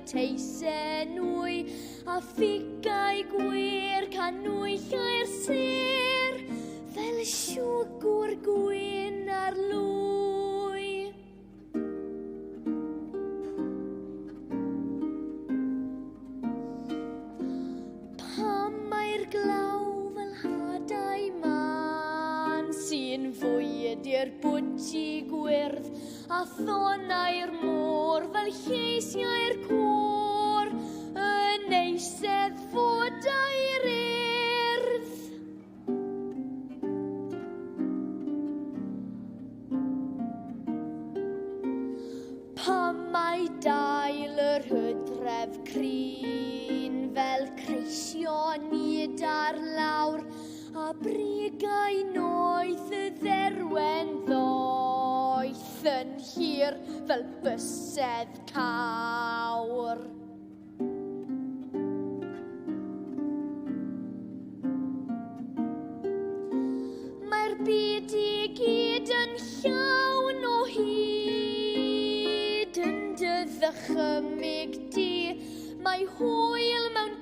teisenwy, a ffigau gwir canwyll a'r sir, fel siwgr gwyn ar lwy. Pam mae'r glaw fel hadau man, sy'n fwyd i'r bwtsi gwyrdd, a thonau'r môr fel lleisiau'r côr, yn Eisteddfod a'r Urdd. Pam mae dail yr hydref crin fel creisio nid ar lawr, a brigau noeth y dderwen ddoeth yn hir fel bysedd cawr. Mae'r byd i gyd yn llawn o hyd yn dy ddychymyg di, mae hwyl mewn